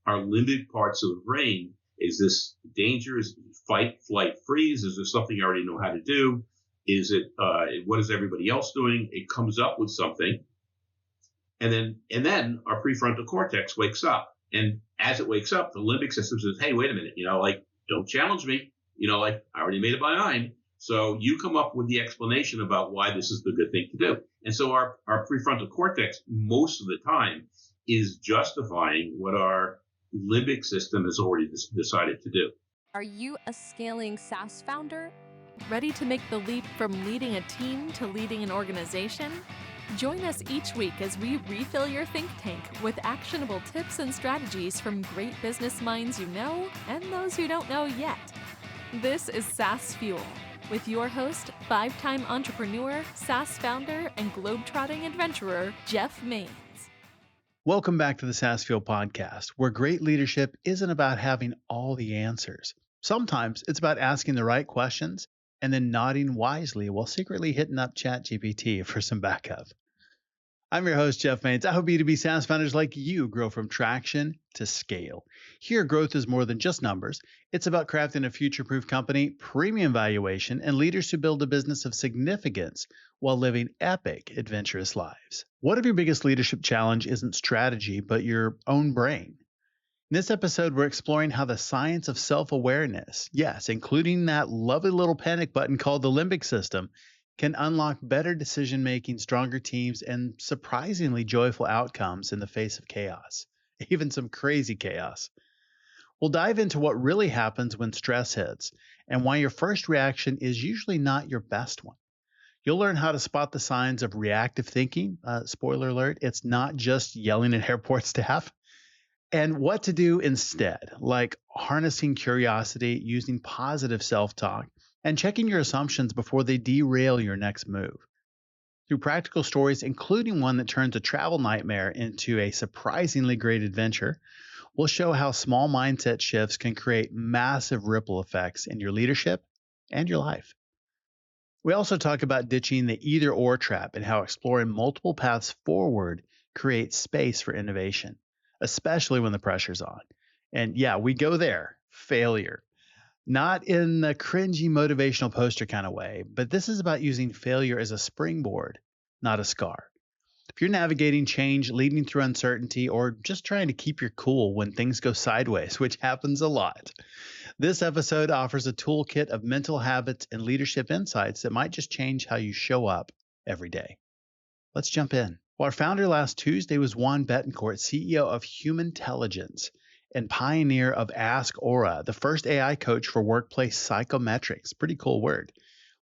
our limbic parts of the brain. Is this danger? Is it fight, flight, freeze? Is there something I already know how to do? Is it, what is everybody else doing? It comes up with something. And then our prefrontal cortex wakes up. And as it wakes up, the limbic system says, hey, wait a minute, don't challenge me. I already made up my mind. So you come up with the explanation about why this is the good thing to do. And so our prefrontal cortex, most of the time, is justifying what our limbic system has already decided to do. Are you a scaling SaaS founder? Ready to make the leap from leading a team to leading an organization? Join us each week as we refill your think tank with actionable tips and strategies from great business minds you know and those who don't know yet. This is SaaS Fuel with your host, 5-time entrepreneur, SaaS founder, and globetrotting adventurer, Jeff Maines. Welcome back to the SaaS Fuel podcast, where great leadership isn't about having all the answers. Sometimes it's about asking the right questions and then nodding wisely while secretly hitting up ChatGPT for some backup. I'm your host, Jeff Maines. I hope B2B SaaS founders like you grow from traction to scale. Here, growth is more than just numbers. It's about crafting a future-proof company, premium valuation, and leaders who build a business of significance while living epic, adventurous lives. What if your biggest leadership challenge isn't strategy, but your own brain? In this episode, we're exploring how the science of self-awareness, yes, including that lovely little panic button called the limbic system, can unlock better decision-making, stronger teams, and surprisingly joyful outcomes in the face of chaos, even some crazy chaos. We'll dive into what really happens when stress hits and why your first reaction is usually not your best one. You'll learn how to spot the signs of reactive thinking. Spoiler alert, it's not just yelling at airport staff. And what to do instead, like harnessing curiosity, using positive self-talk, and checking your assumptions before they derail your next move. Through practical stories, including one that turns a travel nightmare into a surprisingly great adventure, we'll show how small mindset shifts can create massive ripple effects in your leadership and your life. We also talk about ditching the either-or trap and how exploring multiple paths forward creates space for innovation, especially when the pressure's on. And yeah, we go there, failure. Not in the cringy motivational poster kind of way, but this is about using failure as a springboard, not a scar. If you're navigating change, leading through uncertainty, or just trying to keep your cool when things go sideways, which happens a lot, this episode offers a toolkit of mental habits and leadership insights that might just change how you show up every day. Let's jump in. Well, our founder last Tuesday was Juan Betancourt, CEO of Humantelligence and pioneer of Ask Aura, the first AI coach for workplace psychometrics. Pretty cool word.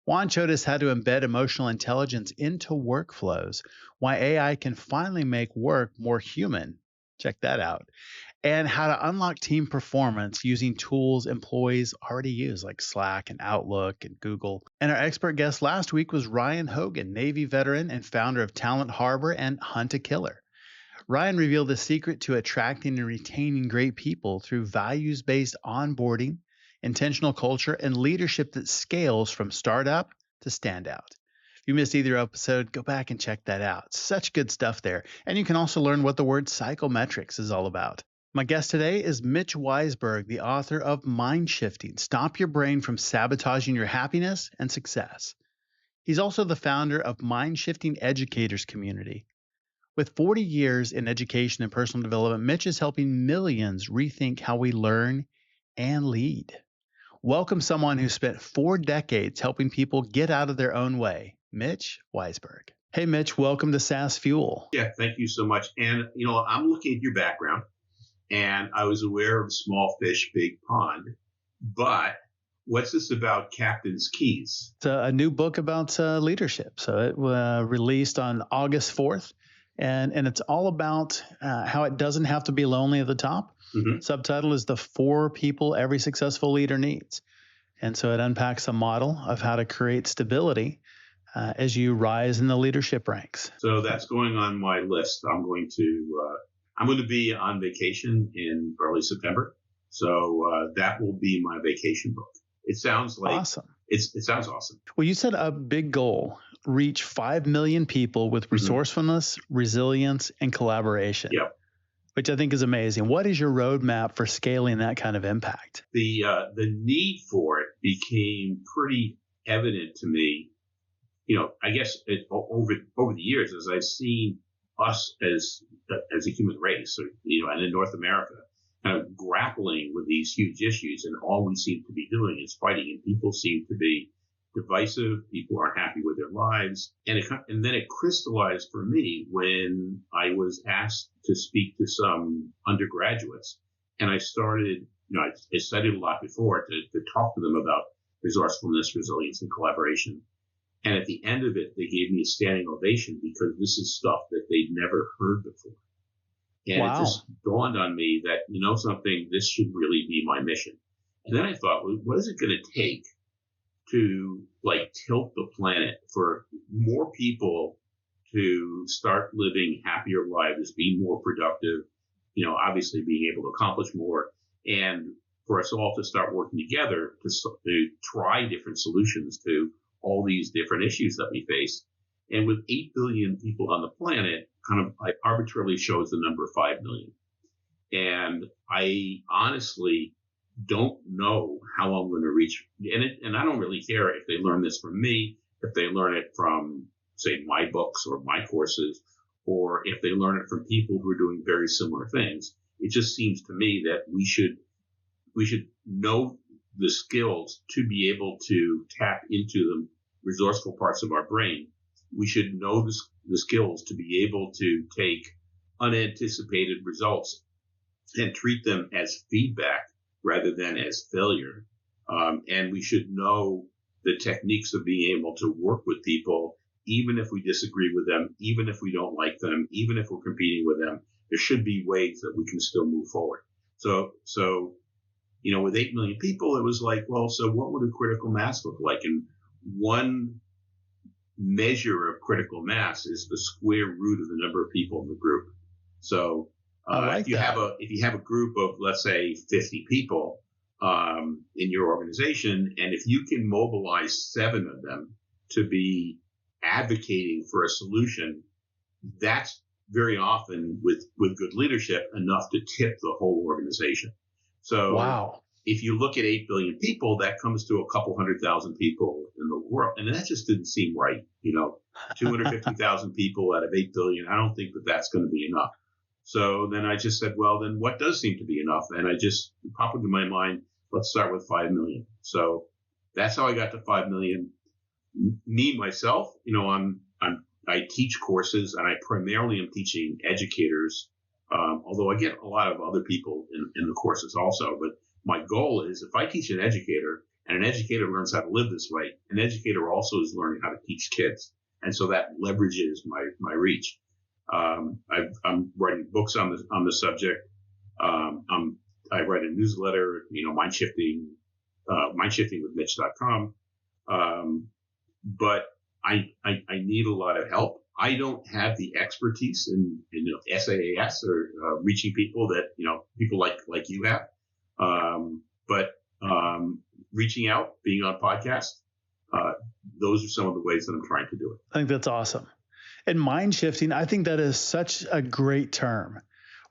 Juan showed us how to embed emotional intelligence into workflows, why AI can finally make work more human. Check that out. And how to unlock team performance using tools employees already use like Slack and Outlook and Google. And our expert guest last week was Ryan Hogan, Navy veteran and founder of Talent Harbor and Hunt a Killer. Ryan revealed the secret to attracting and retaining great people through values-based onboarding, intentional culture, and leadership that scales from startup to standout. If you missed either episode, go back and check that out. Such good stuff there. And you can also learn what the word psychometrics is all about. My guest today is Mitch Weisburgh, the author of Mind Shifting: Stop Your Brain from Sabotaging Your Happiness and Success. He's also the founder of Mind Shifting Educators Community. With 40 years in education and personal development, Mitch is helping millions rethink how we learn and lead. Welcome someone who spent 4 decades helping people get out of their own way, Mitch Weisburgh. Hey, Mitch, welcome to SaaS Fuel. Yeah, thank you so much. And, I'm looking at your background, and I was aware of Small Fish, Big Pond, but what's this about Captain's Keys? It's a new book about leadership. So it released on August 4th. And it's all about how it doesn't have to be lonely at the top. Mm-hmm. Subtitle is The 4 People Every Successful Leader Needs. And so it unpacks a model of how to create stability as you rise in the leadership ranks. So that's going on my list. I'm going to be on vacation in early September. So that will be my vacation book. It sounds like awesome. It sounds awesome. Well, you set a big goal. Reach 5 million people with resourcefulness, resilience, and collaboration. Yep. which I think is amazing. What is your roadmap for scaling that kind of impact? The need for it became pretty evident to me. I guess over the years, as I've seen us as a human race, and in North America, kind of grappling with these huge issues, and all we seem to be doing is fighting, and people seem to be divisive. People aren't happy with their lives, and then it crystallized for me when I was asked to speak to some undergraduates, and I started. I studied a lot before to talk to them about resourcefulness, resilience, and collaboration. And at the end of it, they gave me a standing ovation because this is stuff that they'd never heard before. And It just dawned on me that, something, this should really be my mission. And then I thought, well, what is it going to take to tilt the planet for more people to start living happier lives, be more productive, obviously being able to accomplish more, and for us all to start working together to try different solutions to all these different issues that we face. And with 8 billion people on the planet, I arbitrarily chose the number 5 million. And I honestly don't know how I'm going to reach. And I don't really care if they learn this from me, if they learn it from, say, my books or my courses, or if they learn it from people who are doing very similar things. It just seems to me that we should know the skills to be able to tap into the resourceful parts of our brain. We should know the skills to be able to take unanticipated results and treat them as feedback rather than as failure. And we should know the techniques of being able to work with people, even if we disagree with them, even if we don't like them, even if we're competing with them. There should be ways that we can still move forward. So with 8 million people, it was like, well, so what would a critical mass look like? And one measure of critical mass is the square root of the number of people in the group. So if you have a group of, let's say, 50 people in your organization, and if you can mobilize 7 of them to be advocating for a solution, that's very often with good leadership enough to tip the whole organization. So if you look at 8 billion people, that comes to a couple 100,000 people in the world. And that just didn't seem right. 250,000 people out of 8 billion. I don't think that that's going to be enough. So then I just said, well, then what does seem to be enough? And it popped into my mind, let's start with 5 million. So that's how I got to 5 million. Me, myself, I teach courses, and I primarily am teaching educators, although I get a lot of other people in the courses also. But my goal is, if I teach an educator and an educator learns how to live this way, an educator also is learning how to teach kids. And so that leverages my reach. I'm writing books on the subject. I write a newsletter, Mindshifting with Mitch.com. But I need a lot of help. I don't have the expertise in SaaS or reaching people that, people like you have. But reaching out, being on podcasts, those are some of the ways that I'm trying to do it. I think that's awesome. And mind shifting, I think that is such a great term.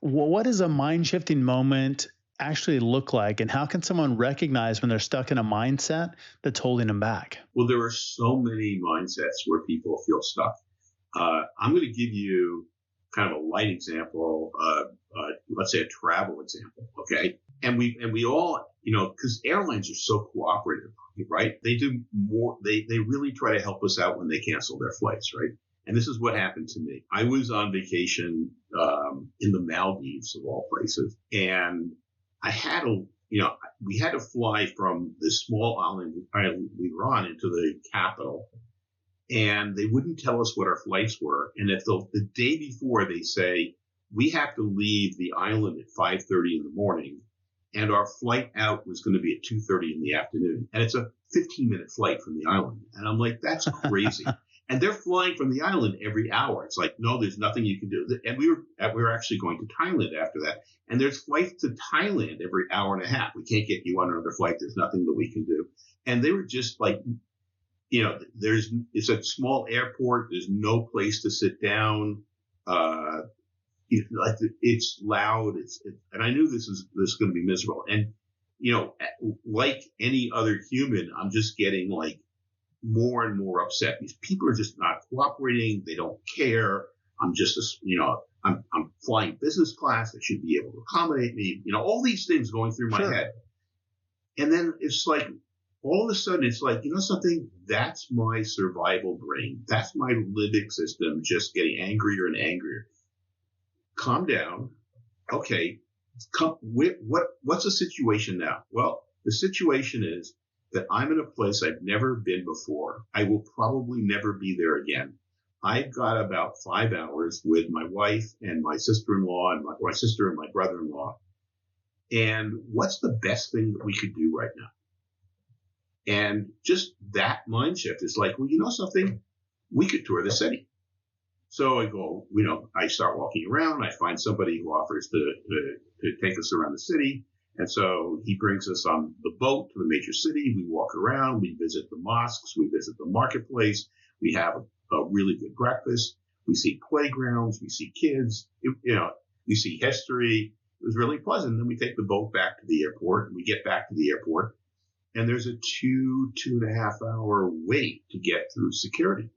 What does a mind shifting moment actually look like, and how can someone recognize when they're stuck in a mindset that's holding them back? Well, there are so many mindsets where people feel stuck. I'm going to give you kind of a light example, let's say a travel example, okay? And we all, because airlines are so cooperative, right? They do more, they really try to help us out when they cancel their flights, right? And this is what happened to me. I was on vacation in the Maldives, of all places, and we had to fly from this small island we were on into the capital, and they wouldn't tell us what our flights were. And if the day before they say, we have to leave the island at 5:30 in the morning, and our flight out was going to be at 2:30 in the afternoon. And it's a 15-minute flight from the island. And I'm like, that's crazy. And they're flying from the island every hour. It's like, no, there's nothing you can do. And we were actually going to Thailand after that. And there's flights to Thailand every hour and a half. We can't get you on another flight. There's nothing that we can do. And they were just like, it's a small airport. There's no place to sit down. like it's loud. And I knew this is going to be miserable. And, like any other human, I'm just getting like more and more upset. These people are just not cooperating. They don't care. I'm just, I'm flying business class. They should be able to accommodate me. All these things going through my head. And then it's like, all of a sudden, it's like, something? That's my survival brain. That's my limbic system just getting angrier and angrier. Calm down. Okay. What's the situation now? Well, the situation is that I'm in a place I've never been before. I will probably never be there again. I've got about 5 hours with my wife and my sister-in-law and my sister and my brother-in-law. And what's the best thing that we could do right now? And just that mind shift is like, well, something? We could tour the city. So I go, I start walking around. I find somebody who offers to take us around the city. And so he brings us on the boat to the major city. We walk around. We visit the mosques. We visit the marketplace. We have a really good breakfast. We see playgrounds. We see kids. We see history. It was really pleasant. Then we take the boat back to the airport, and we get back to the airport, and there's a 2.5 hour wait to get through security.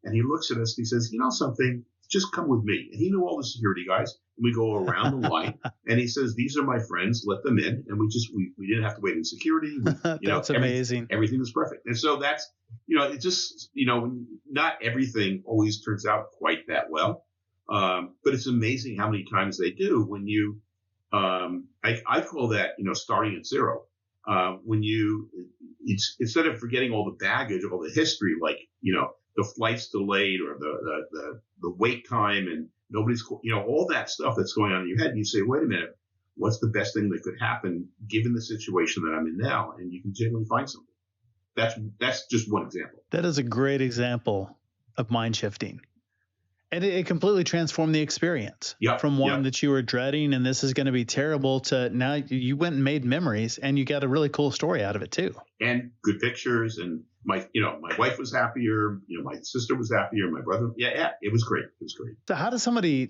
And he looks at us and he says, something? Just come with me. And he knew all the security guys. And we go around the line, and he says, these are my friends. Let them in. And we didn't have to wait in security. That's amazing. Everything was perfect. And so that's, it just, not everything always turns out quite that well. But it's amazing how many times they do when you, I call that, starting at zero. When it's instead of forgetting all the baggage, all the history, like, the flight's delayed or the wait time and nobody's, all that stuff that's going on in your head. And you say, wait a minute, what's the best thing that could happen given the situation that I'm in now? And you can generally find something. That's just one example. That is a great example of mind shifting. And it completely transformed the experience from one that you were dreading and this is going to be terrible to now you went and made memories and you got a really cool story out of it too. And good pictures. And my wife was happier. My sister was happier. My brother. Yeah. It was great. So how does somebody,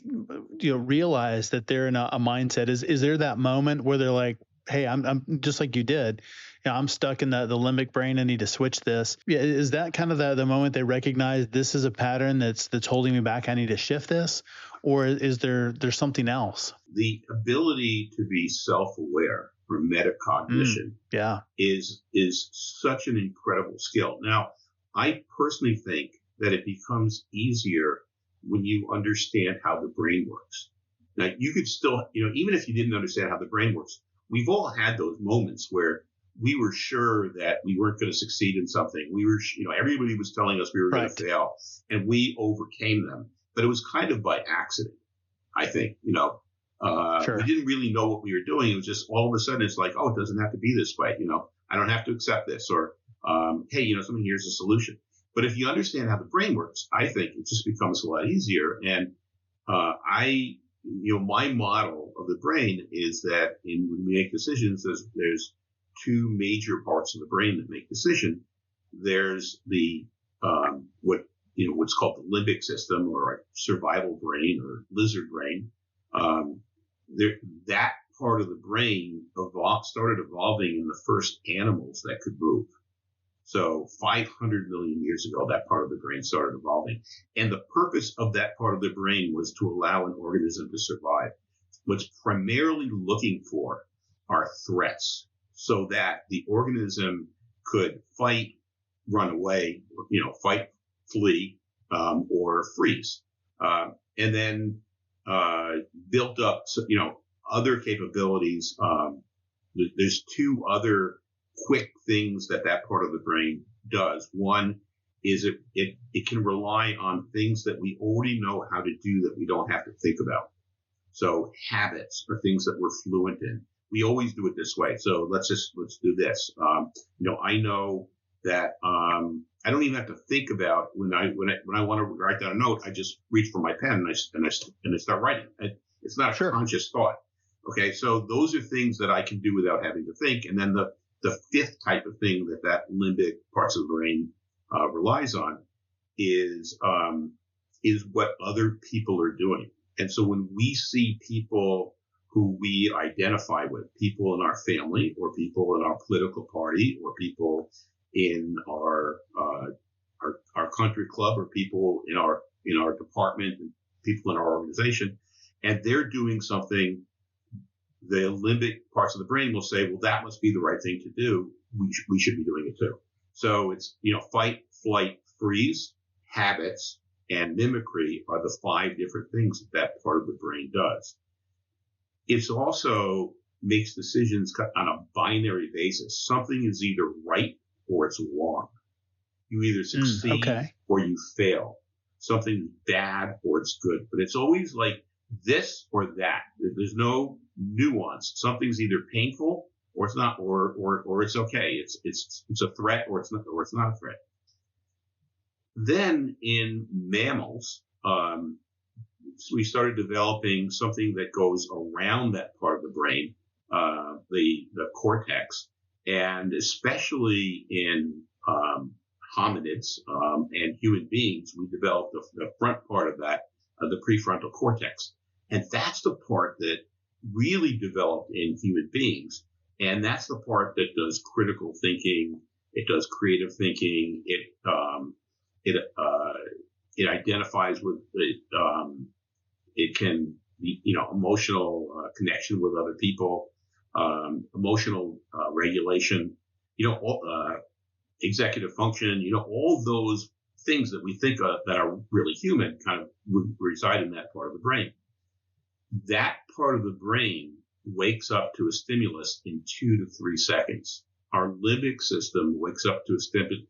realize that they're in a mindset? Is there that moment where they're like, hey, I'm just like you did. I'm stuck in the limbic brain. I need to switch this. Yeah, is that kind of the moment they recognize this is a pattern that's holding me back? I need to shift this, or is there's something else? The ability to be self-aware or metacognition is such an incredible skill. Now, I personally think that it becomes easier when you understand how the brain works. Now, you could still, even if you didn't understand how the brain works, we've all had those moments where we were sure that we weren't going to succeed in something. We were, everybody was telling us we were going to fail, and we overcame them. But it was kind of by accident, I think. We didn't really know what we were doing. It was just all of a sudden, it's like, oh, it doesn't have to be this way. I don't have to accept this, or hey, something here's a solution. But if you understand how the brain works, I think it just becomes a lot easier. And my model of the brain is that when we make decisions, there's two major parts of the brain that make decision. There's the what's called the limbic system, or survival brain, or lizard brain. That part of the brain started evolving in the first animals that could move. So 500 million years ago, that part of the brain started evolving. And the purpose of that part of the brain was to allow an organism to survive. What's primarily looking for are threats, so that the organism could fight, run away, fight, flee, or freeze. And then built up, other capabilities. There's two other quick things that part of the brain does. One is it can rely on things that we already know how to do that we don't have to think about. So habits are things that we're fluent in. We always do it this way. So let's do this. I know that I don't even have to think about when I want to write down a note. I just reach for my pen and I start writing. It's not a conscious thought. Okay, so those are things that I can do without having to think. And then the fifth type of thing that limbic parts of the brain relies on is what other people are doing. And so when we see people who we identify with, people in our family or people in our political party or people in our country club or people in our department, and people in our organization, and they're doing something, the limbic parts of the brain will say, well, that must be the right thing to do. We should be doing it too. So it's, fight, flight, freeze, habits, and mimicry are the 5 different things that part of the brain does. It also makes decisions on a binary basis. Something is either right or it's wrong. You either succeed or you fail. Something's bad or it's good. But it's always like this or that. There's no nuance. Something's either painful or it's not, or it's okay. It's a threat or it's not a threat. Then in mammals, we started developing something that goes around that part of the brain, the cortex, and especially in hominids and human beings, we developed the front part of that, the prefrontal cortex, and that's the part that really developed in human beings, and that's the part that does critical thinking. It does creative thinking. It identifies with it. It can be, emotional connection with other people, emotional regulation, executive function, all those things that we think of that are really human kind of reside in that part of the brain. That part of the brain wakes up to a stimulus in 2 to 3 seconds. Our limbic system wakes up to a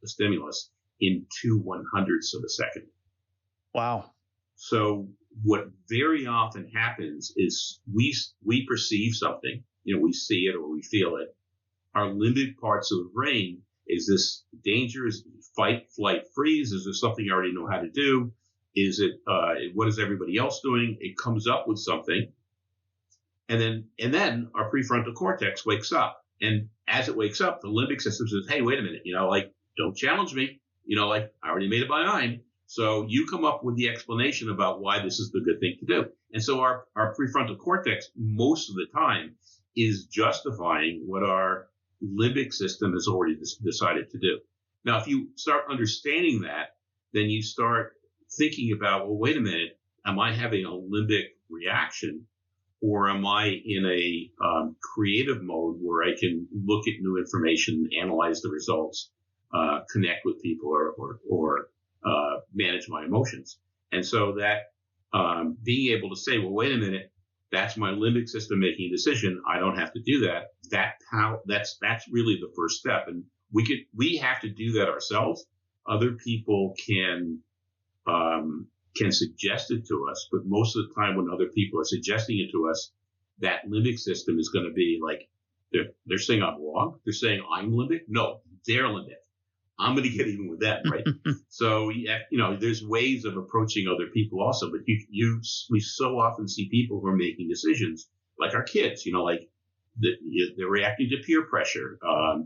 stimulus in 2/100ths of a second. Wow. So what very often happens is we perceive something, we see it or we feel it. Our limbic parts of the brain, is this danger? Is it fight, flight, freeze? Is there something I already know how to do? Is it, what is everybody else doing? It comes up with something. And then our prefrontal cortex wakes up. And as it wakes up, the limbic system says, hey, wait a minute, don't challenge me. I already made up my mind. So you come up with the explanation about why this is the good thing to do. And so our prefrontal cortex, most of the time, is justifying what our limbic system has already decided to do. Now, if you start understanding that, then you start thinking about, well, wait a minute, am I having a limbic reaction, or am I in a creative mode where I can look at new information, analyze the results, connect with people, or manage my emotions? And so that being able to say, well, wait a minute, that's my limbic system making a decision. I don't have to do that. That's really the first step. And we have to do that ourselves. Other people can suggest it to us, but most of the time when other people are suggesting it to us, that limbic system is going to be like, they're saying I'm wrong. They're saying I'm limbic. No, they're limbic. I'm going to get even with them, right? So, there's ways of approaching other people also, but we so often see people who are making decisions, like our kids, they're reacting to peer pressure.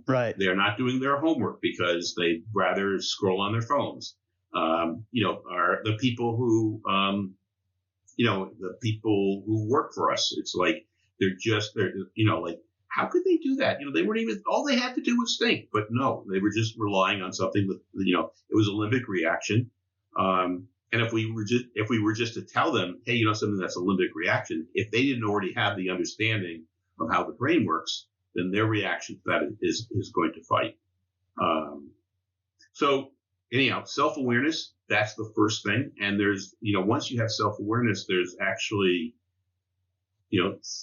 Right. They're not doing their homework because they'd rather scroll on their phones. Are the people who, the people who work for us. It's like, how could they do that? They weren't even, all they had to do was think, but no, they were just relying on something that, it was a limbic reaction. And if we were just to tell them, hey, something that's a limbic reaction, if they didn't already have the understanding of how the brain works, then their reaction to that is going to fight. So anyhow, self-awareness, that's the first thing. And there's, once you have self-awareness, there's actually,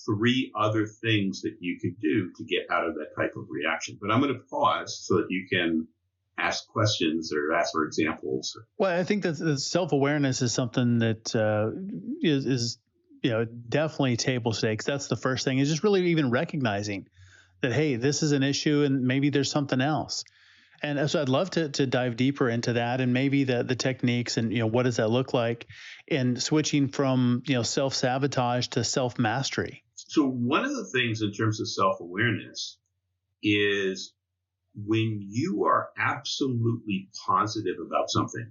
3 other things that you can do to get out of that type of reaction. But I'm going to pause so that you can ask questions or ask for examples. Well, I think that self-awareness is something that is definitely table stakes. That's the first thing, is just really even recognizing that, hey, this is an issue and maybe there's something else. And so I'd love to dive deeper into that, and maybe the techniques and, what does that look like in switching from, self-sabotage to self-mastery. So one of the things in terms of self-awareness is when you are absolutely positive about something,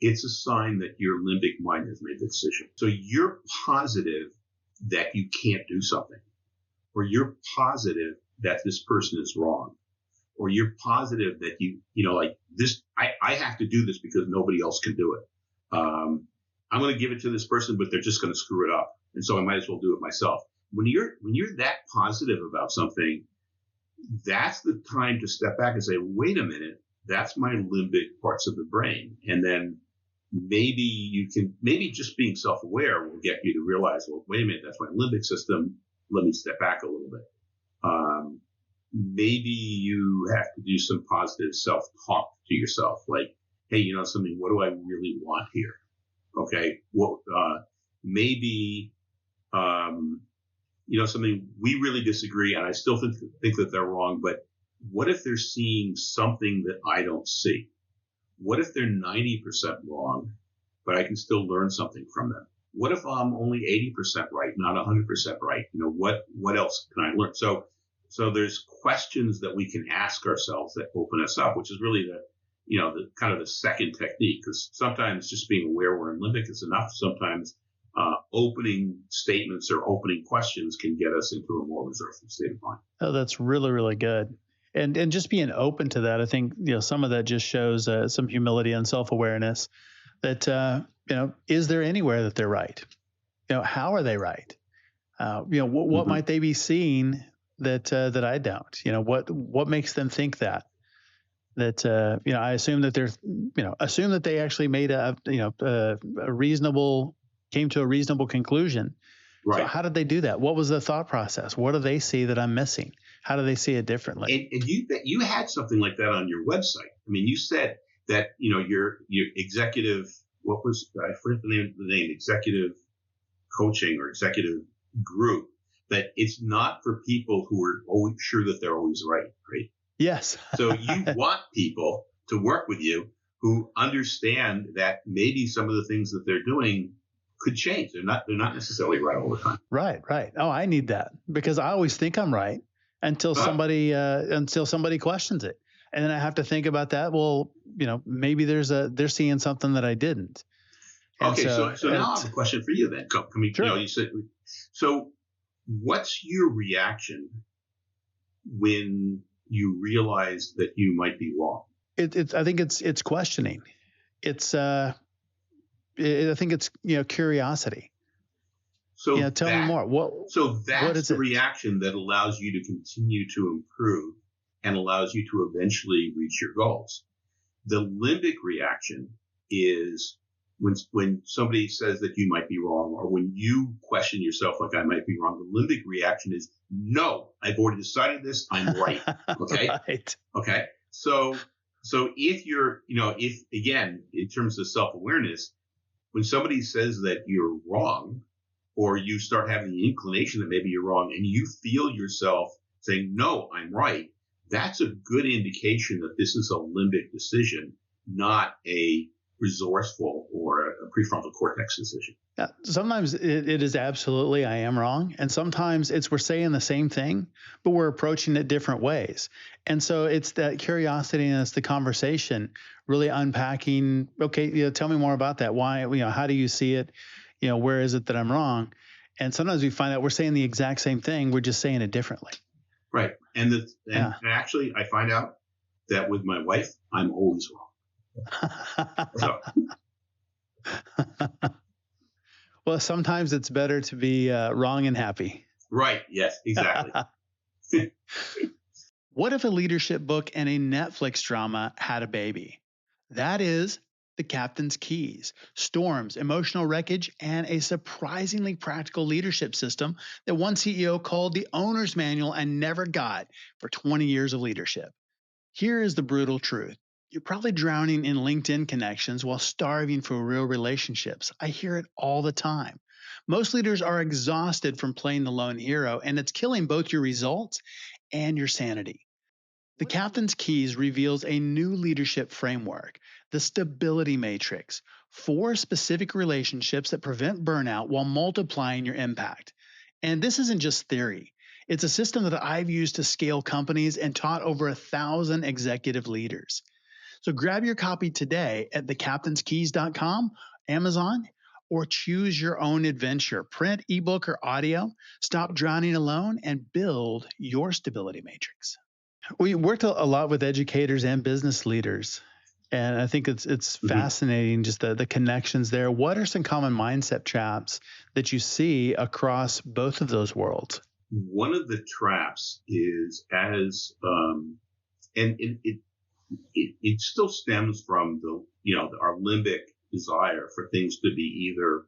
it's a sign that your limbic mind has made the decision. So you're positive that you can't do something, or you're positive that this person is wrong, or you're positive that like this, I have to do this because nobody else can do it. I'm going to give it to this person, but they're just going to screw it up. And so I might as well do it myself. When you're that positive about something, that's the time to step back and say, wait a minute, that's my limbic parts of the brain. And then maybe just being self-aware will get you to realize, well, wait a minute, that's my limbic system. Let me step back a little bit. Maybe you have to do some positive self-talk to yourself, like, hey, something, what do I really want here? Okay. Well, maybe, something we really disagree, and I still think that they're wrong, but what if they're seeing something that I don't see? What if they're 90% wrong, but I can still learn something from them? What if I'm only 80% right, not 100% right? What else can I learn? So there's questions that we can ask ourselves that open us up, which is really the kind of the second technique, because sometimes just being aware we're in limbic is enough. Sometimes opening statements or opening questions can get us into a more resourceful state of mind. Oh, that's really, really good. And just being open to that, I think, some of that just shows some humility and self-awareness that, is there anywhere that they're right? How are they right? What might they be seeing that I don't? What makes them think that? I assume that assume that they actually made came to a reasonable conclusion. Right. So how did they do that? What was the thought process? What do they see that I'm missing? How do they see it differently? And you had something like that on your website. I mean, you said that, your executive, I forget the name, executive coaching or executive group, that it's not for people who are always sure that they're always right? Yes. So you want people to work with you who understand that maybe some of the things that they're doing could change. They're not necessarily right all the time. Right. Oh, I need that, because I always think I'm right until somebody questions it. And then I have to think about that. Well, maybe they're seeing something that I didn't. And okay. So now I have a question for you then. Sure. You said, so what's your reaction when you realize that you might be wrong? I think it's questioning. I think it's curiosity. So tell me more. So that's the reaction that allows you to continue to improve and allows you to eventually reach your goals. The limbic reaction is when somebody says that you might be wrong, or when you question yourself like I might be wrong. The limbic reaction is, no, I've already decided this. I'm right. Okay. Right. Okay. So if you're, if again, in terms of self-awareness, when somebody says that you're wrong, or you start having the inclination that maybe you're wrong, and you feel yourself saying, no, I'm right, that's a good indication that this is a limbic decision, not a resourceful or a prefrontal cortex decision. Yeah, sometimes it is absolutely I am wrong. And sometimes we're saying the same thing, but we're approaching it different ways. And so it's that curiosity and it's the conversation really unpacking, okay, tell me more about that. Why, how do you see it? Where is it that I'm wrong? And sometimes we find out we're saying the exact same thing. We're just saying it differently. Right. And actually I find out that with my wife, I'm always wrong. So. Well, sometimes it's better to be wrong and happy. Right. Yes, exactly. What if a leadership book and a Netflix drama had a baby? That is The Captain's Keys, Storms, Emotional Wreckage, and a surprisingly practical leadership system that one CEO called the owner's manual and never got for 20 years of leadership. Here is the brutal truth. You're probably drowning in LinkedIn connections while starving for real relationships. I hear it all the time. Most leaders are exhausted from playing the lone hero, and it's killing both your results and your sanity. The Captain's Keys reveals a new leadership framework, the stability matrix, 4 specific relationships that prevent burnout while multiplying your impact. And this isn't just theory. It's a system that I've used to scale companies and taught over 1,000 executive leaders. So grab your copy today at thecaptainskeys.com, Amazon, or choose your own adventure. Print, ebook, or audio. Stop drowning alone and build your stability matrix. We worked a lot with educators and business leaders, and I think it's fascinating just the connections there. What are some common mindset traps that you see across both of those worlds? One of the traps is and it still stems from our limbic desire for things to be either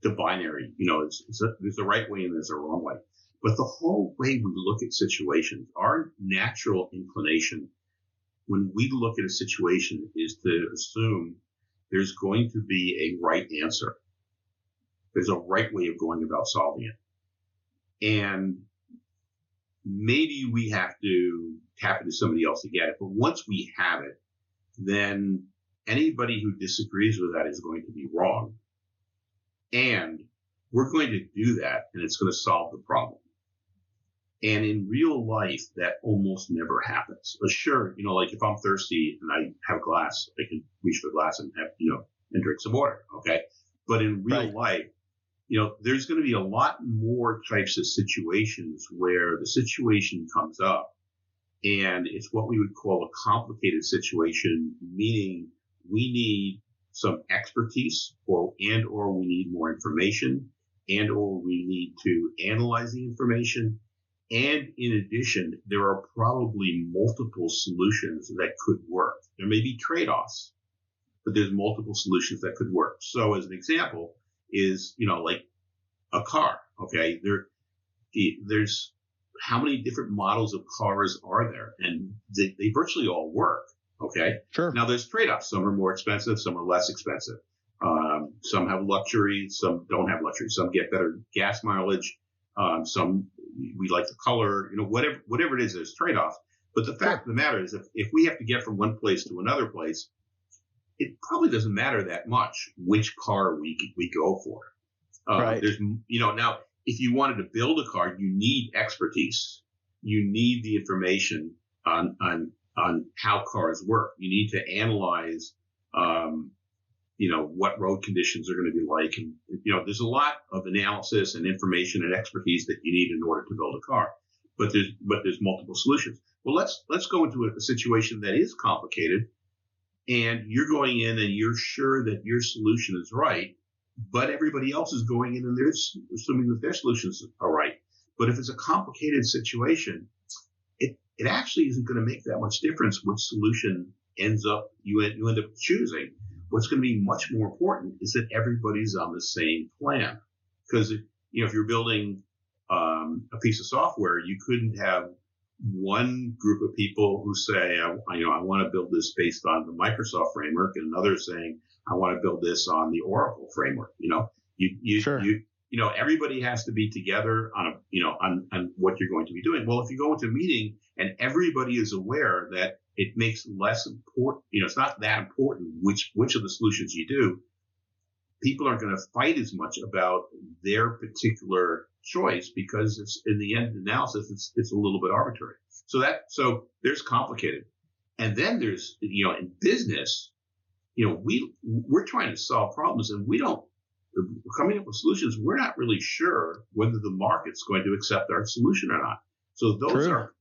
the binary, there's a right way and there's a wrong way. But the whole way we look at situations, our natural inclination when we look at a situation is to assume there's going to be a right answer. There's a right way of going about solving it. And maybe we have to tap into somebody else to get it. But once we have it, then anybody who disagrees with that is going to be wrong. And we're going to do that, and it's going to solve the problem. And in real life, that almost never happens. But sure, like if I'm thirsty and I have a glass, I can reach for the glass and have, and drink some water. Okay. But in real life, there's going to be a lot more types of situations where the situation comes up and it's what we would call a complicated situation, meaning we need some expertise or we need more information or we need to analyze the information. And in addition, there are probably multiple solutions that could work. There may be trade-offs, but there's multiple solutions that could work. So as an example is, like a car, okay? There's how many different models of cars are there? And they virtually all work, okay? Sure. Now there's trade-offs. Some are more expensive, some are less expensive. Some have luxury, some don't have luxury. Some get better gas mileage. Some we like the color, whatever it is, there's trade-offs. But the fact of the matter is if we have to get from one place to another place, it probably doesn't matter that much which car we go for. Right. There's, now if you wanted to build a car, you need expertise. You need the information on how cars work. You need to analyze, what road conditions are going to be like. And, there's a lot of analysis and information and expertise that you need in order to build a car. But there's multiple solutions. Well, let's go into a situation that is complicated. And you're going in and you're sure that your solution is right, but everybody else is going in and they're assuming that their solutions are right. But if it's a complicated situation, it actually isn't going to make that much difference which solution you end up choosing. What's going to be much more important is that everybody's on the same plan. Because if you're building a piece of software, you couldn't have one group of people who say, I want to build this based on the Microsoft framework, and another saying, I want to build this on the Oracle framework. Sure. Everybody has to be together on what you're going to be doing. Well, if you go into a meeting and everybody is aware that it makes less important, it's not that important which of the solutions you do, people aren't going to fight as much about their particular choice because it's in the end analysis, it's a little bit arbitrary. So there's complicated. And then there's, in business, we're trying to solve problems and coming up with solutions. We're not really sure whether the market's going to accept our solution or not. So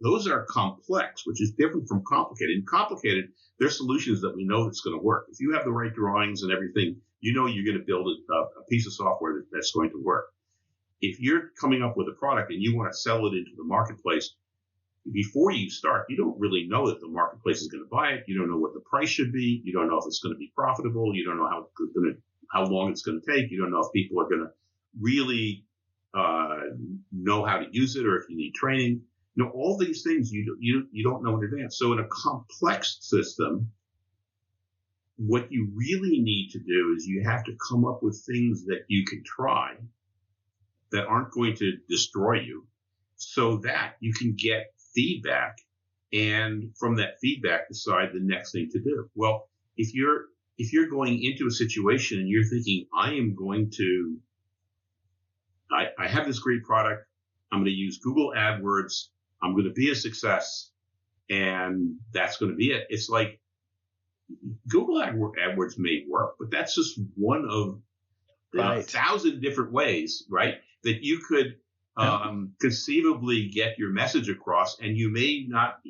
those are complex, which is different from complicated. In complicated, there's solutions that we know that's going to work. If you have the right drawings and everything, you're going to build a piece of software that's going to work. If you're coming up with a product and you want to sell it into the marketplace, before you start, you don't really know that the marketplace is going to buy it. You don't know what the price should be. You don't know if it's going to be profitable. You don't know how long it's going to take. You don't know if people are going to really know how to use it or if you need training. All these things you don't know in advance. So in a complex system, what you really need to do is you have to come up with things that you can try that aren't going to destroy you so that you can get feedback and from that feedback decide the next thing to do. Well, if you're going into a situation and you're thinking, I have this great product, I'm going to use Google AdWords, I'm going to be a success, and that's going to be it. It's like Google AdWords may work, but that's just one of Right. 1,000 different ways, right, that you could conceivably get your message across, and you may not,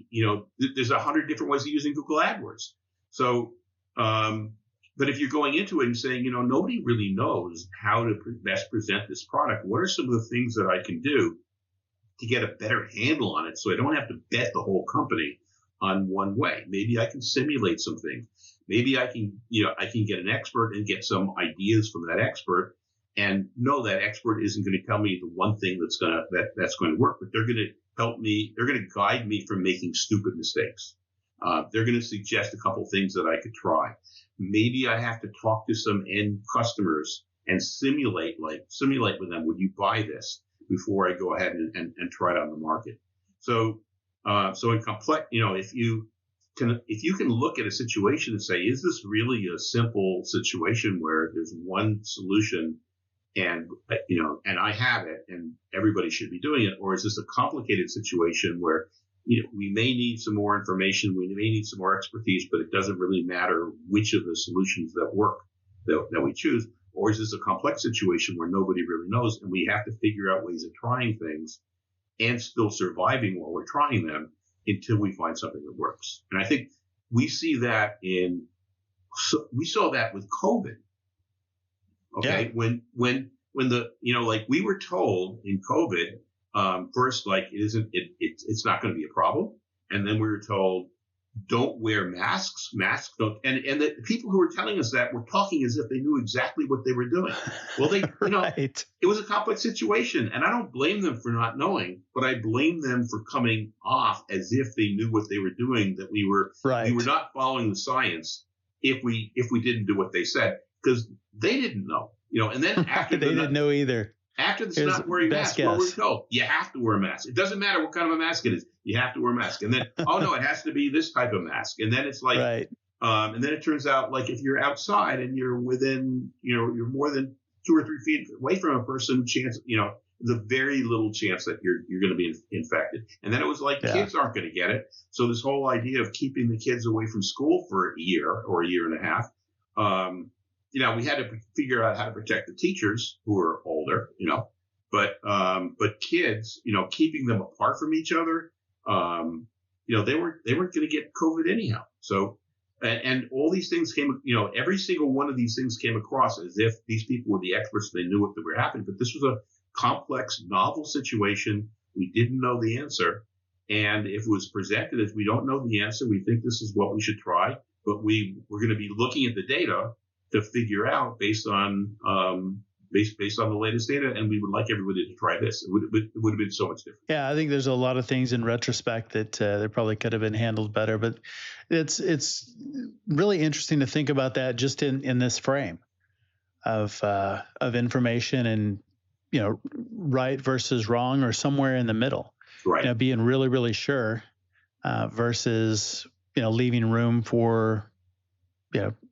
there's 100 different ways of using Google AdWords. So, but if you're going into it and saying, nobody really knows how to best present this product, what are some of the things that I can do to get a better handle on it so I don't have to bet the whole company on one way? Maybe I can simulate some things. Maybe I can get an expert and get some ideas from that expert, and know that expert isn't going to tell me the one thing that's going to work, but they're going to help me. They're going to guide me from making stupid mistakes. They're going to suggest a couple things that I could try. Maybe I have to talk to some end customers and simulate with them, would you buy this before I go ahead and try it on the market? So in complex, if you can look at a situation and say, is this really a simple situation where there's one solution and I have it and everybody should be doing it, or is this a complicated situation where we may need some more information, we may need some more expertise, but it doesn't really matter which of the solutions that work that we choose? Or is this a complex situation where nobody really knows and we have to figure out ways of trying things and still surviving while we're trying them until we find something that works? And I think we see that we saw that with COVID. Okay. Yeah. When we were told in COVID, first, it's not going to be a problem. And then we were told, don't wear masks. Masks don't. And the people who were telling us that were talking as if they knew exactly what they were doing. Well, Right. It was a complex situation, and I don't blame them for not knowing, but I blame them for coming off as if they knew what they were doing. That we were not following the science if we didn't do what they said, because they didn't know. And then after they didn't know either. After the not wearing masks, what we're told, you have to wear a mask. It doesn't matter what kind of a mask it is. You have to wear a mask. And then, oh, no, it has to be this type of mask. And then it's like, right. And then it turns out, like, if you're outside and you're within, you're more than 2 or 3 feet away from a person, the very little chance that you're going to be infected. And then it was like, kids aren't going to get it. So this whole idea of keeping the kids away from school for a year or a year and a half, we had to figure out how to protect the teachers who were older, but kids, keeping them apart from each other, they weren't going to get COVID anyhow. So, and all these things came, every single one of these things came across as if these people were the experts. They knew what were happening, but this was a complex, novel situation. We didn't know the answer. And if it was presented as we don't know the answer, we think this is what we should try, but we're going to be looking at the data to figure out based on the latest data, and we would like everybody to try this. It would have been so much different. Yeah, I think there's a lot of things in retrospect that they probably could have been handled better, but it's really interesting to think about that just in this frame of information and right versus wrong, or somewhere in the middle. Right. Being really, really sure versus leaving room for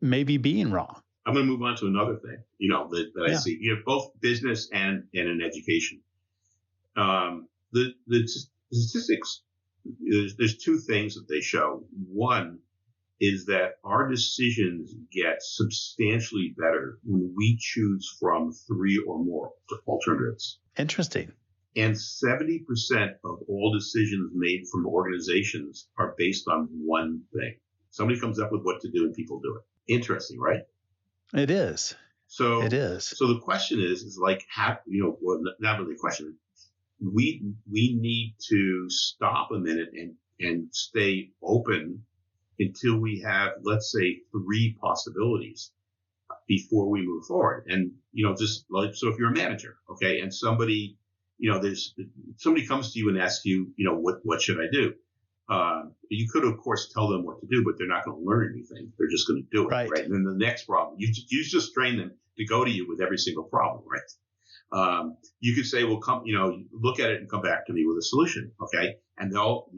maybe being wrong. I'm going to move on to another thing, that I see, both business and in education. The statistics, there's 2 things that they show. One is that our decisions get substantially better when we choose from 3 or more alternatives. Interesting. And 70% of all decisions made from organizations are based on one thing. Somebody comes up with what to do and people do it. Interesting, right? It is. So it is. So the question is like, not really a question. We need to stop a minute and stay open until we have, let's say, 3 possibilities before we move forward. And, just like, so if you're a manager, okay, and somebody comes to you and asks you, what should I do? You could, of course, tell them what to do, but they're not going to learn anything. They're just going to do it, right? And then the next problem, you just train them to go to you with every single problem, right? You could say, well, come, look at it and come back to me with a solution, okay? And they'll,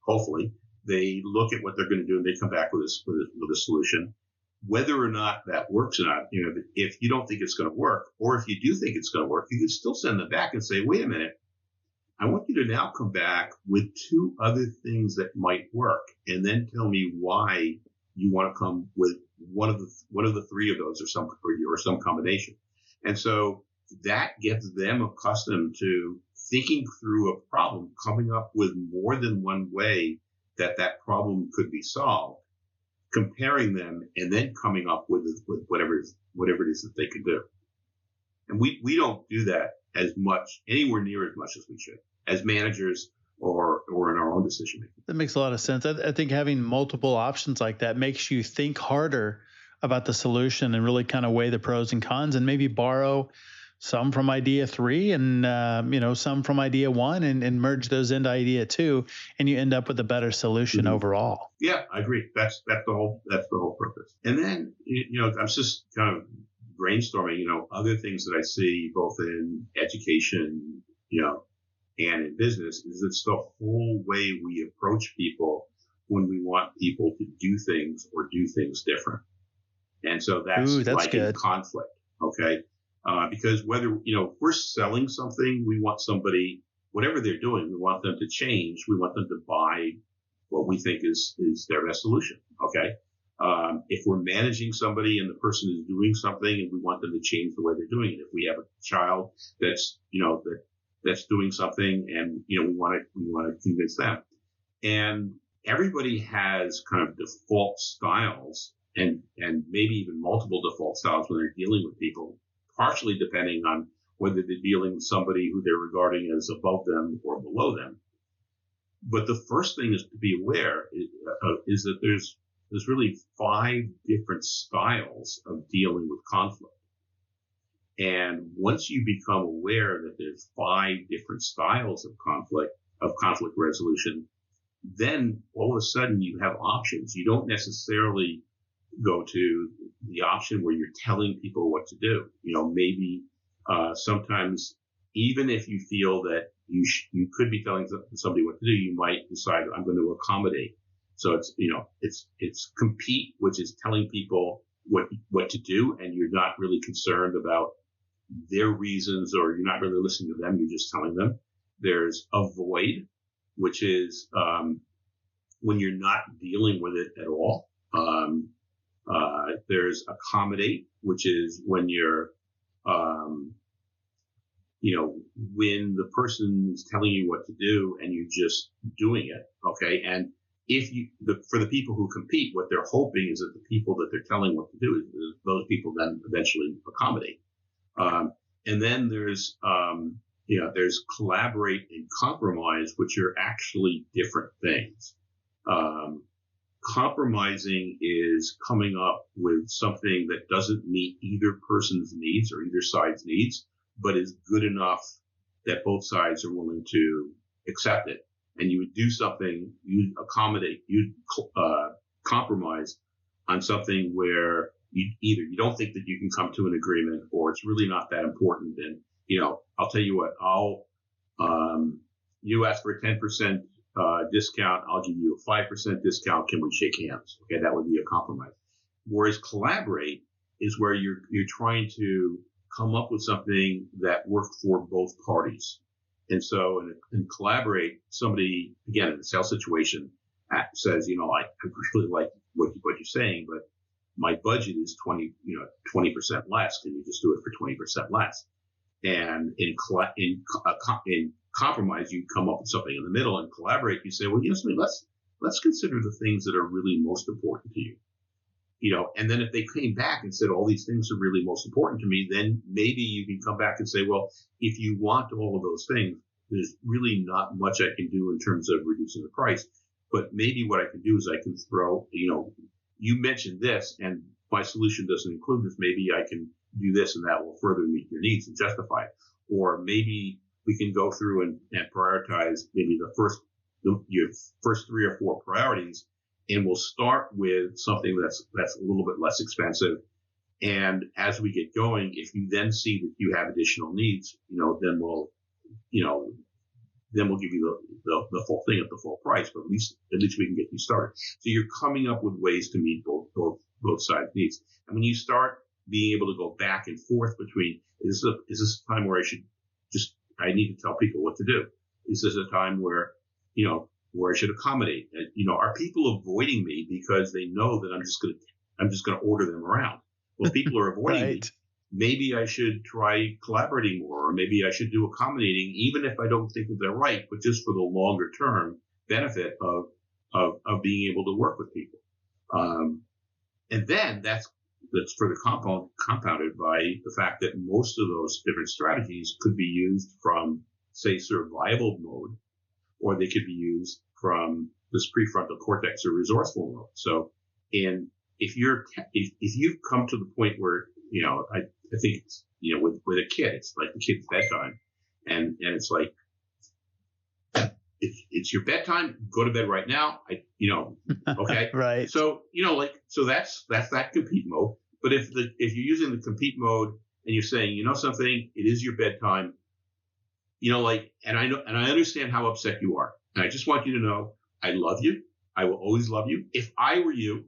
hopefully, they look at what they're going to do and they come back with a solution. Whether or not that works or not, if you don't think it's going to work, or if you do think it's going to work, you can still send them back and say, wait a minute, I want you to now come back with 2 other things that might work, and then tell me why you want to come with one of the three of those, or some combination. And so that gets them accustomed to thinking through a problem, coming up with more than one way that problem could be solved, comparing them, and then coming up with whatever it is that they could do. And we don't do that anywhere near as much as we should, as managers or in our own decision making. That makes a lot of sense. I think having multiple options like that makes you think harder about the solution and really kind of weigh the pros and cons, and maybe borrow some from idea 3 and some from idea 1 and merge those into idea 2, and you end up with a better solution overall. Yeah, I agree. That's the whole purpose. And then I'm just kind of brainstorming other things that I see both in education and in business, is it's the whole way we approach people when we want people to do things or do things different. And so that's like good. In conflict. Okay. Because whether, if we're selling something, we want somebody, whatever they're doing, we want them to change. We want them to buy what we think is their best solution. Okay. If we're managing somebody and the person is doing something and we want them to change the way they're doing it. If we have a child that's, that's doing something and, we want to convince them. And everybody has kind of default styles and maybe even multiple default styles when they're dealing with people, partially depending on whether they're dealing with somebody who they're regarding as above them or below them. But the first thing is to be aware is that there's really 5 different styles of dealing with conflict. And once you become aware that there's 5 different styles of conflict resolution, then all of a sudden you have options. You don't necessarily go to the option where you're telling people what to do. Maybe sometimes even if you feel that you could be telling somebody what to do, you might decide I'm going to accommodate. So it's compete, which is telling people what to do, and you're not really concerned about their reasons, or you're not really listening to them. You're just telling them. There's avoid, which is when you're not dealing with it at all. There's accommodate, which is when you're, when the person is telling you what to do and you're just doing it. Okay. And for the people who compete, what they're hoping is that the people that they're telling what to do, is those people then eventually accommodate. And then there's collaborate and compromise, which are actually different things. Compromising is coming up with something that doesn't meet either person's needs or either side's needs, but is good enough that both sides are willing to accept it. And you would do something, you'd compromise on something where you don't think that you can come to an agreement, or it's really not that important. And, I'll tell you what, you ask for a 10% discount, I'll give you a 5% discount. Can we shake hands? Okay, that would be a compromise. Whereas collaborate is where you're trying to come up with something that works for both parties. And so in collaborate, somebody, again, in a sales situation, says, I really like what you're saying, but my budget is 20% less. Can you just do it for 20% less? And in compromise, you come up with something in the middle. And collaborate, you say, well, let's consider the things that are really most important to you. And then if they came back and said all these things are really most important to me, then maybe you can come back and say, well, if you want all of those things, there's really not much I can do in terms of reducing the price. But maybe what I can do is I can throw, you mentioned this and my solution doesn't include this. Maybe I can do this and that will further meet your needs and justify it. Or maybe we can go through and prioritize maybe your first 3 or 4 priorities. And we'll start with something that's a little bit less expensive. And as we get going, if you then see that you have additional needs, then we'll give you the full thing at the full price. But at least we can get you started. So you're coming up with ways to meet both sides' needs. And when you start being able to go back and forth between, is this a time where I need to tell people what to do? Is this a time where, or I should accommodate. Are people avoiding me because they know that I'm just going to order them around? Well, if people are avoiding me, Right. maybe I should try collaborating more, or maybe I should do accommodating, even if I don't think that they're right, but just for the longer term benefit of being able to work with people. And then that's further compounded by the fact that most of those different strategies could be used from, say, survival mode, or they could be used from this prefrontal cortex or resourceful mode. So, if you've come to the point where, I think it's, with a kid, it's like the kid's bedtime, and it's like, it's your bedtime, go to bed right now. Okay. Right. So, so that's that compete mode. But if you're using the compete mode and you're saying, something, it is your bedtime, and I understand how upset you are. And I just want you to know, I love you. I will always love you. If I were you,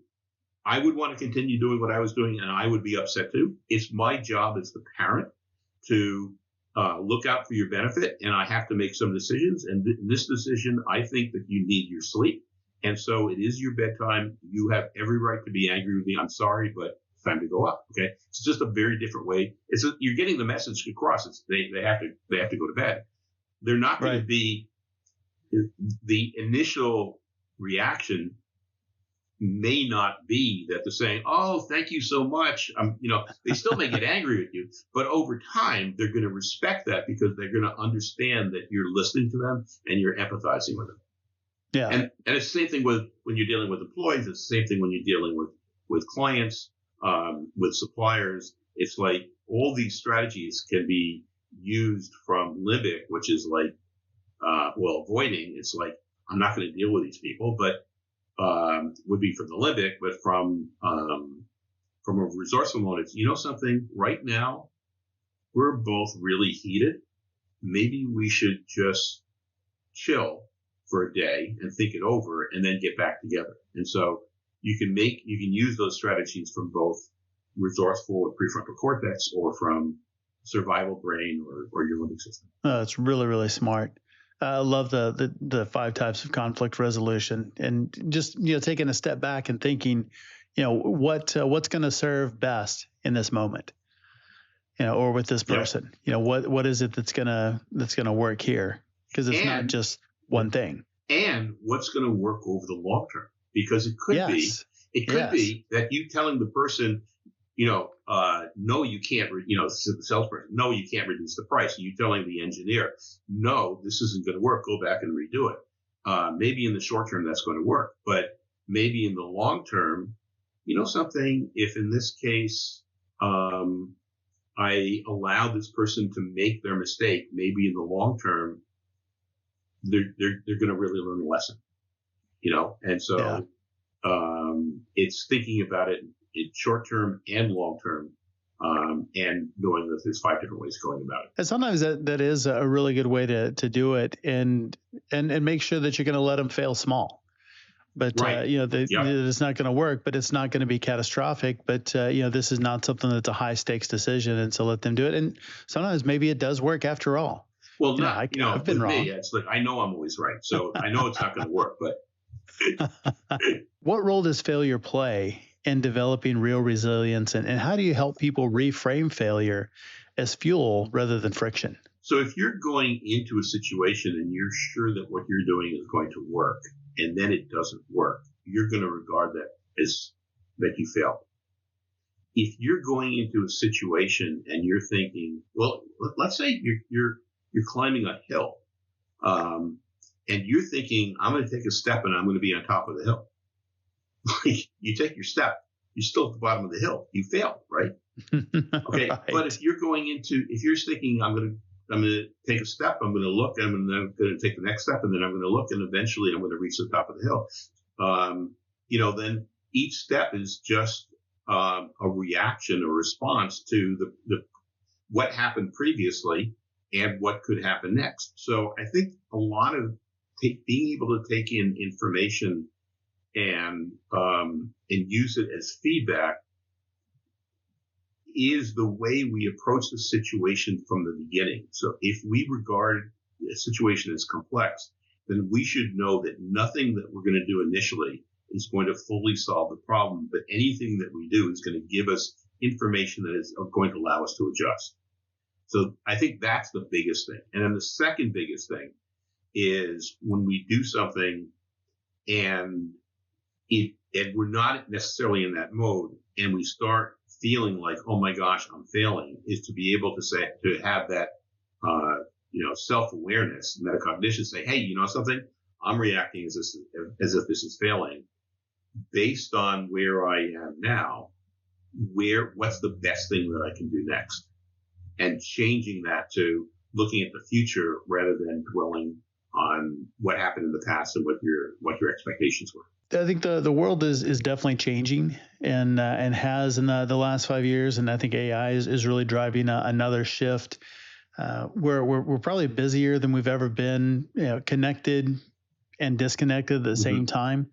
I would want to continue doing what I was doing, and I would be upset too. It's my job as the parent to look out for your benefit, and I have to make some decisions. And this decision, I think that you need your sleep. And so it is your bedtime. You have every right to be angry with me. I'm sorry, but it's time to go up. Okay. It's just a very different way. You're getting the message across. They have to go to bed. They're not going to be, the initial reaction may not be that they're saying, "Oh, thank you so much." They still may get angry with you, but over time they're going to respect that because they're going to understand that you're listening to them and you're empathizing with them. Yeah. And it's the same thing when you're dealing with employees. It's the same thing when you're dealing with clients, with suppliers. It's like all these strategies can be used from Limbic, which is like, avoiding. It's like, I'm not going to deal with these people, but would be from the Limbic, but from a resourceful mode, it's, something, right now, we're both really heated. Maybe we should just chill for a day and think it over and then get back together. And so you can use those strategies from both resourceful or prefrontal cortex, or from survival brain, or your limbic system. It's really, really smart. I love the 5 types of conflict resolution, and just, taking a step back and thinking, what's going to serve best in this moment, or with this person. What is it that's gonna work here? Because it's not just one thing. And what's going to work over the long term? Because it could be that you telling the person, no, you can't, the salesperson, no, you can't reduce the price. You telling the engineer, no, this isn't going to work. Go back and redo it. Maybe in the short term that's going to work, but maybe in the long term, something, if in this case, I allow this person to make their mistake, maybe in the long term, they're going to really learn a lesson, and so, it's thinking about it in short term and long term, and knowing that there's 5 different ways of going about it. And sometimes that is a really good way to do it, and make sure that you're going to let them fail small. But it's not going to work, but it's not going to be catastrophic. But this is not something that's a high stakes decision, and so let them do it. And sometimes maybe it does work after all. Well, I've been wrong. Me, it's like, I know I'm always right, so I know it's not going to work. But what role does failure play in developing real resilience, and how do you help people reframe failure as fuel rather than friction? So if you're going into a situation and you're sure that what you're doing is going to work, and then it doesn't work, you're going to regard that as that you failed. If you're going into a situation and you're thinking, well, let's say you're climbing a hill, and you're thinking, I'm going to take a step and I'm going to be on top of the hill. You take your step, you're still at the bottom of the hill. You failed, right? Okay. Right. But if you're thinking, I'm going to take a step, I'm going to look, and I'm going to take the next step, and then I'm going to look, and eventually I'm going to reach the top of the hill. Then each step is just a reaction or response to the what happened previously and what could happen next. So I think a lot of being able to take in information and use it as feedback is the way we approach the situation from the beginning. So if we regard a situation as complex then we should know that nothing that we're going to do initially is going to fully solve the problem, but anything that we do is going to give us information that is going to allow us to adjust. So I think that's the biggest thing. And then the second biggest thing is when we do something and we're not necessarily in that mode and we start feeling like, oh my gosh, I'm failing, is to be able to have that, self-awareness, metacognition, say, hey, you know something? I'm reacting as if this is failing based on where I am now. What's the best thing that I can do next? And changing that to looking at the future rather than dwelling on what happened in the past and what your expectations were. I think the world is definitely changing and has in the last 5 years, and I think AI is really driving another shift. We're probably busier than we've ever been, connected and disconnected at the same time.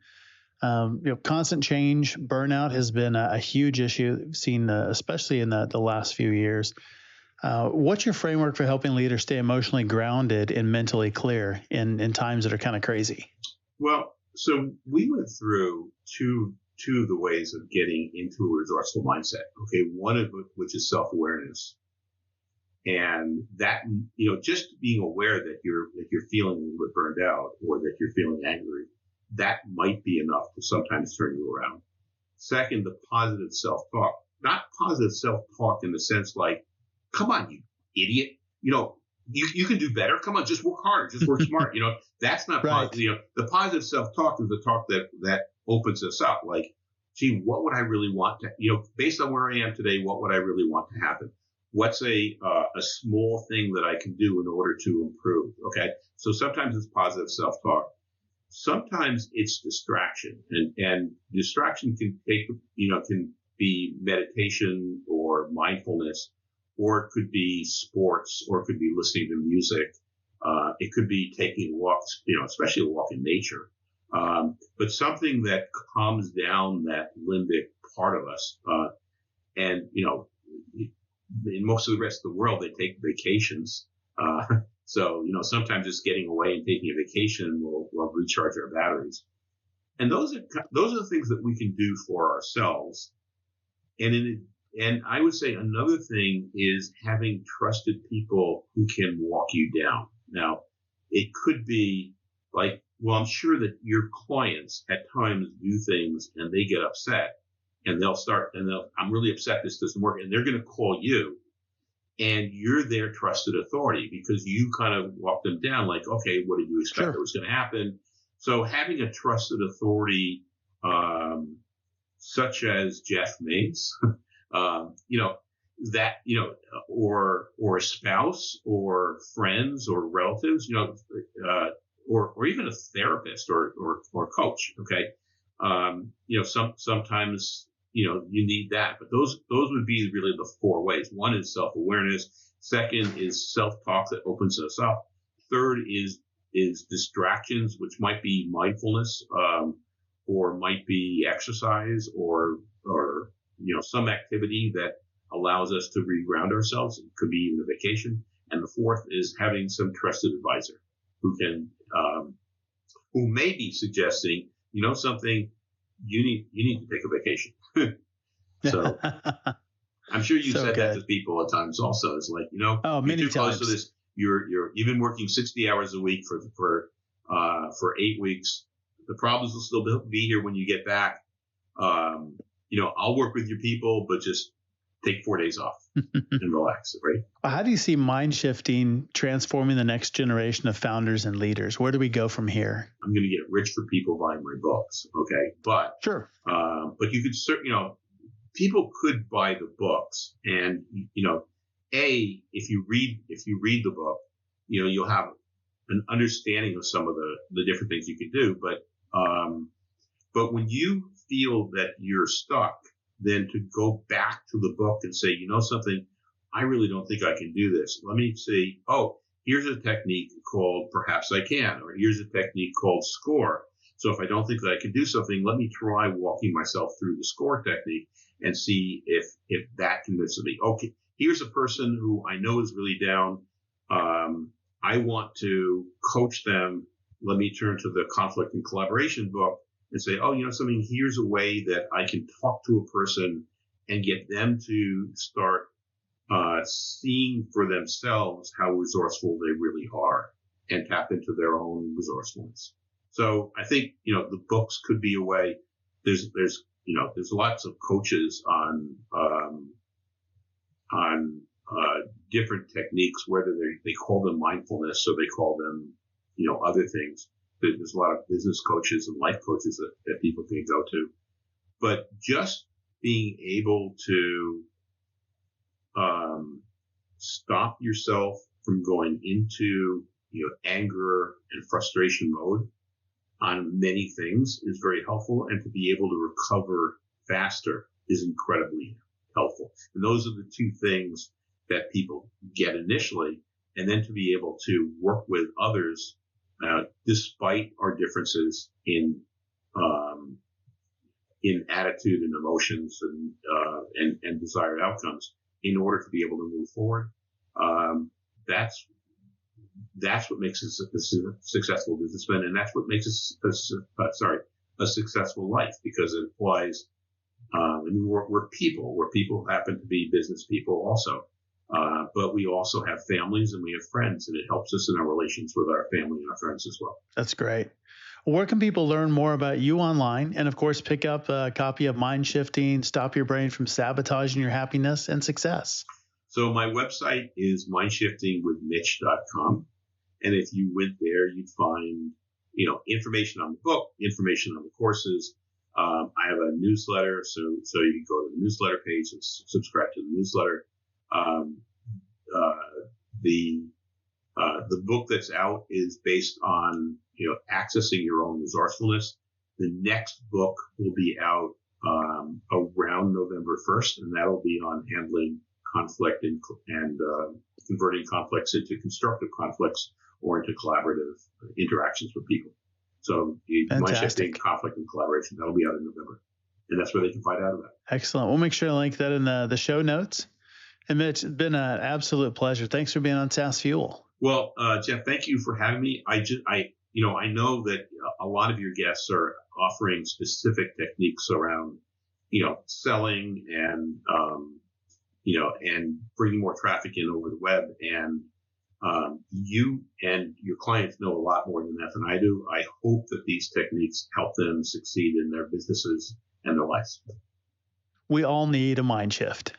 Constant change, burnout has been a huge issue we've seen, especially in the last few years. What's your framework for helping leaders stay emotionally grounded and mentally clear in times that are kind of crazy? Well, so we went through two of the ways of getting into a resourceful mindset. Okay, one of which is self-awareness, and that just being aware that you're feeling a little bit burned out or that you're feeling angry, that might be enough to sometimes turn you around. Second, the positive self-talk, not positive self-talk in the sense like, come on, you idiot, you can do better. Come on, just work harder, just work smart. That's not right. Positive. The positive self-talk is the talk that opens us up. Like, gee, what would I really want to, based on where I am today, what would I really want to happen? What's a small thing that I can do in order to improve? Okay. So sometimes it's positive self-talk. Sometimes it's distraction, and distraction can be meditation or mindfulness, or it could be sports, or it could be listening to music. It could be taking walks, especially a walk in nature. But something that calms down that limbic part of us. And in most of the rest of the world, they take vacations. So, sometimes just getting away and taking a vacation will recharge our batteries. And those are the things that we can do for ourselves. And I would say another thing is having trusted people who can walk you down. Now, it could be like, well, I'm sure that your clients at times do things and they get upset and I'm really upset this doesn't work. And they're going to call you. And you're their trusted authority because you kind of walk them down like, okay, what did you expect that was going to happen? So having a trusted authority, such as Jeff Mays, or a spouse or friends or relatives, or even a therapist or coach. Okay. Sometimes, you need that, but those would be really the four ways. One is self-awareness. Second is self-talk that opens us up. Third is distractions, which might be mindfulness, or might be exercise or some activity that allows us to reground ourselves. It could be even a vacation. And the fourth is having some trusted advisor who can, who may be suggesting, something, you need to take a vacation. So I'm sure you've said that to people at times also. It's like, you're too close to this. You've been working 60 hours a week for 8 weeks. The problems will still be here when you get back. I'll work with your people, but just take 4 days off and relax, right? How do you see mind shifting transforming the next generation of founders and leaders? Where do we go from here? I'm going to get rich for people buying my books. Okay. But, sure. But you could certainly, people could buy the books and, if you read the book, you'll have an understanding of some of the different things you can do. But when you feel that you're stuck, then to go back to the book and say, something, I really don't think I can do this. Let me say, here's a technique called Perhaps I Can, or here's a technique called SCORE. So if I don't think that I can do something, let me try walking myself through the SCORE technique and see if that convinces me. Okay, here's a person who I know is really down. I want to coach them let me turn to the conflict and collaboration book and say, oh, something, here's a way that I can talk to a person and get them to start seeing for themselves how resourceful they really are and tap into their own resourcefulness. So I think, the books could be a way. There's lots of coaches on different techniques, whether they call them mindfulness or they call them, other things. There's a lot of business coaches and life coaches that people can go to. But just being able to stop yourself from going into, anger and frustration mode on many things is very helpful. And to be able to recover faster is incredibly helpful. And those are the two things that people get initially. And then to be able to work with others, despite our differences in attitude and emotions and desired outcomes, in order to be able to move forward. That's what makes us a successful businessman, and that's what makes us a successful life, because it implies we're people. We're people who happen to be business people also, but we also have families and we have friends, and it helps us in our relations with our family and our friends as well. That's great. Where can people learn more about you online, and of course pick up a copy of Mind Shifting, Stop Your Brain from Sabotaging Your Happiness and Success? So my website is mindshiftingwithmitch.com. And if you went there, you'd find, information on the book, information on the courses. I have a newsletter, so you can go to the newsletter page and subscribe to the newsletter. The book that's out is based on, accessing your own resourcefulness. The next book will be out around November 1st, and that'll be on handling conflict and converting conflicts into constructive conflicts or into collaborative interactions with people. So Mind Shifting, Conflict and Collaboration, that'll be out in November. And that's where they can find out about it. Excellent. We'll make sure to link that in the show notes. And Mitch, it's been an absolute pleasure. Thanks for being on SaaS Fuel. Well, Jeff, thank you for having me. I know that a lot of your guests are offering specific techniques around, selling and, and bringing more traffic in over the web. And you and your clients know a lot more than that than I do. I hope that these techniques help them succeed in their businesses and their lives. We all need a mind shift.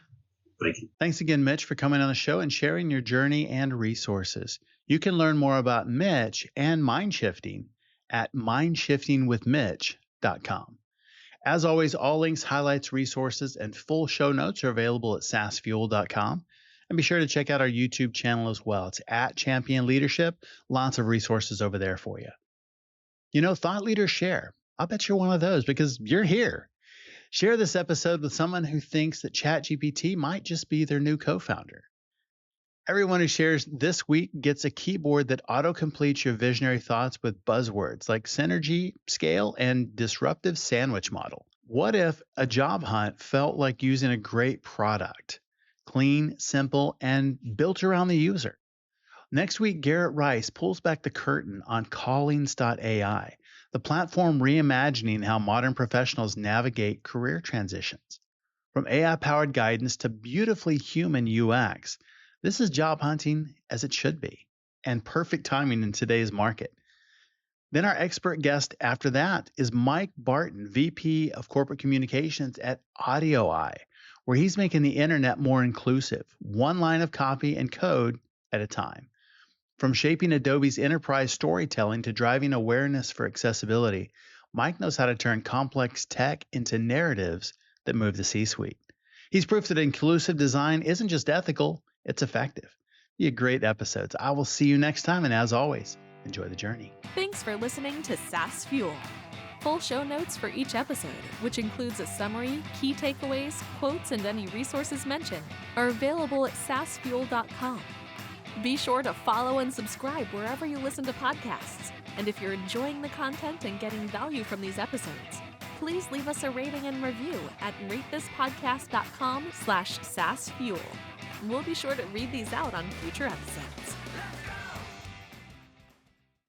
Thank you. Thanks again, Mitch, for coming on the show and sharing your journey and resources. You can learn more about Mitch and mind shifting at mindshiftingwithmitch.com. As always, all links, highlights, resources, and full show notes are available at saasfuel.com. And be sure to check out our YouTube channel as well. It's at Champion Leadership. Lots of resources over there for you. Thought leaders share. I'll bet you're one of those because you're here. Share this episode with someone who thinks that ChatGPT might just be their new co-founder. Everyone who shares this week gets a keyboard that auto-completes your visionary thoughts with buzzwords like synergy, scale, and disruptive sandwich model. What if a job hunt felt like using a great product? Clean, simple, and built around the user. Next week, Garrett Rice pulls back the curtain on Callings.ai, the platform reimagining how modern professionals navigate career transitions. From AI-powered guidance to beautifully human UX, this is job hunting as it should be, and perfect timing in today's market. Then our expert guest after that is Mike Barton, VP of Corporate Communications at AudioEye, where he's making the internet more inclusive, one line of copy and code at a time. From shaping Adobe's enterprise storytelling to driving awareness for accessibility, Mike knows how to turn complex tech into narratives that move the C-suite. He's proof that inclusive design isn't just ethical, it's effective. Be a great episodes. I will see you next time, and as always, enjoy the journey. Thanks for listening to SaaS Fuel. Full show notes for each episode, which includes a summary, key takeaways, quotes, and any resources mentioned, are available at saasfuel.com. Be sure to follow and subscribe wherever you listen to podcasts. And if you're enjoying the content and getting value from these episodes, please leave us a rating and review at ratethispodcast.com/SaaSfuel. We'll be sure to read these out on future episodes.